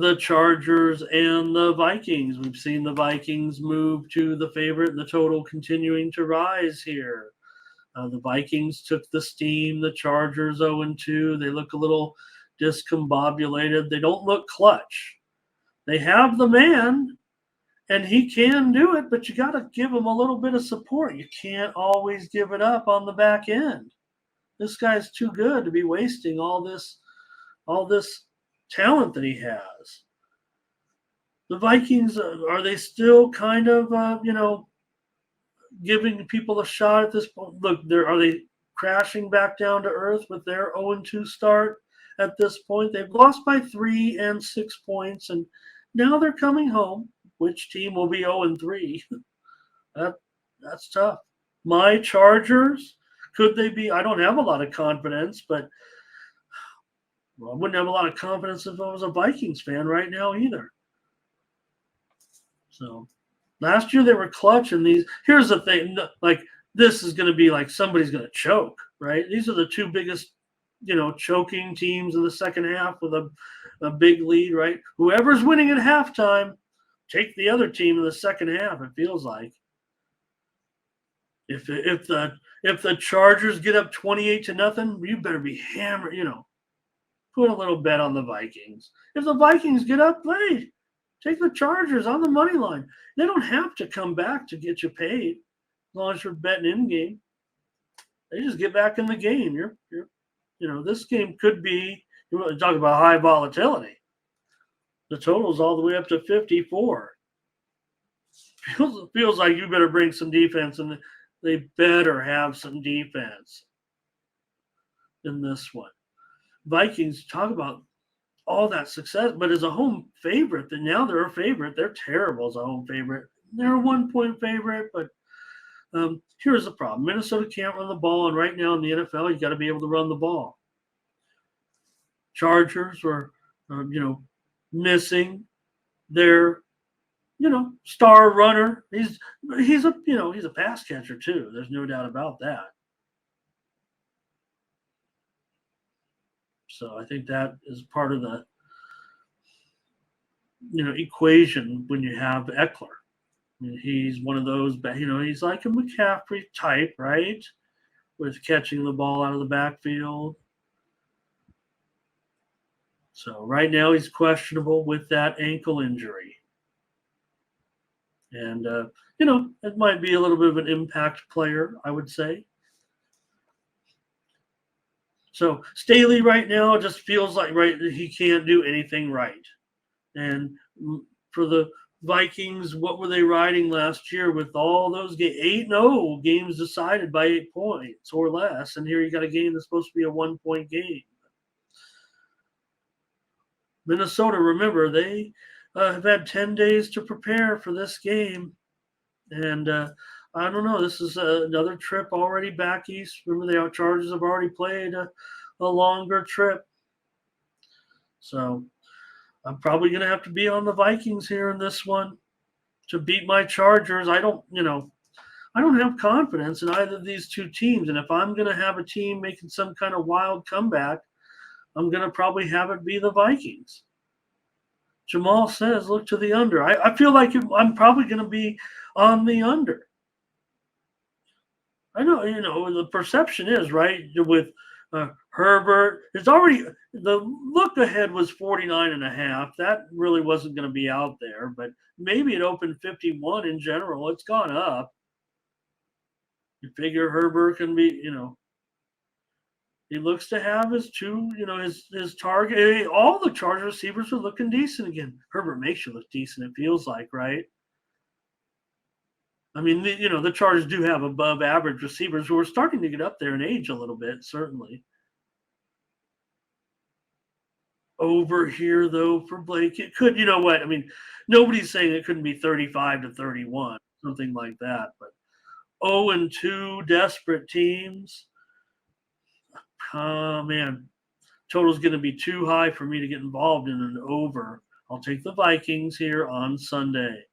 the Chargers and the Vikings. We've seen the Vikings move to the favorite and the total continuing to rise here. The Vikings took the steam. The Chargers 0-2. They look a little discombobulated. They don't look clutch. They have the man, and he can do it, but you got to give him a little bit of support. You can't always give it up on the back end. This guy's too good to be wasting all this talent that he has. The Vikings, are they still kind of, giving people a shot at this point? Look, are they crashing back down to earth with their 0-2 start at this point? They've lost by 3 and 6 points, and now they're coming home. Which team will be 0-3? That's tough. My Chargers, could they be? I don't have a lot of confidence, but I wouldn't have a lot of confidence if I was a Vikings fan right now either. So last year they were clutch in these. Here's the thing, like this is going to be like somebody's going to choke, right? These are the two biggest, choking teams in the second half with a big lead, right? Whoever's winning at halftime, take the other team in the second half, it feels like. If the Chargers get up 28-0, you better be hammered, put a little bet on the Vikings. If the Vikings get up, hey, take the Chargers on the money line. They don't have to come back to get you paid as long as you're betting in game. They just get back in the game. This game could be, you want to talk about high volatility. The total's all the way up to 54. Feels like you better bring some defense, and they better have some defense in this one. Vikings, talk about all that success, but as a home favorite, then now they're a favorite. They're terrible as a home favorite. They're a 1-point favorite, but here's the problem. Minnesota can't run the ball, and right now in the NFL, you got to be able to run the ball. Chargers are, missing their, star runner. He's a pass catcher too. There's no doubt about that. So I think that is part of the, equation when you have Eckler. I mean, he's one of those, he's like a McCaffrey type, right? With catching the ball out of the backfield. So right now he's questionable with that ankle injury. And, it might be a little bit of an impact player, I would say. So Staley right now just feels like, right, he can't do anything right. And for the Vikings, what were they riding last year with all those games? 8-0 games decided by 8 points or less. And here you got a game that's supposed to be a 1-point game. Minnesota, remember, they have had 10 days to prepare for this game. And I don't know. This is another trip already back east. Remember, the Chargers have already played a longer trip. So I'm probably going to have to be on the Vikings here in this one to beat my Chargers. I don't have confidence in either of these two teams. And if I'm going to have a team making some kind of wild comeback, I'm going to probably have it be the Vikings. Jamal says, look to the under. I feel like I'm probably going to be on the under. I know, the perception is, right, with Herbert. It's already, the look ahead was 49.5. That really wasn't going to be out there, but maybe it opened 51 in general. It's gone up. You figure Herbert can be, he looks to have his two, his target. All the Charger receivers are looking decent again. Herbert makes you look decent, it feels like, right? I mean, the Chargers do have above average receivers who are starting to get up there in age a little bit, certainly. Over here, though, for Blake, it could, what? I mean, nobody's saying it couldn't be 35-31, something like that. But 0-2 desperate teams. Oh, man. Total's going to be too high for me to get involved in an over. I'll take the Vikings here on Sunday.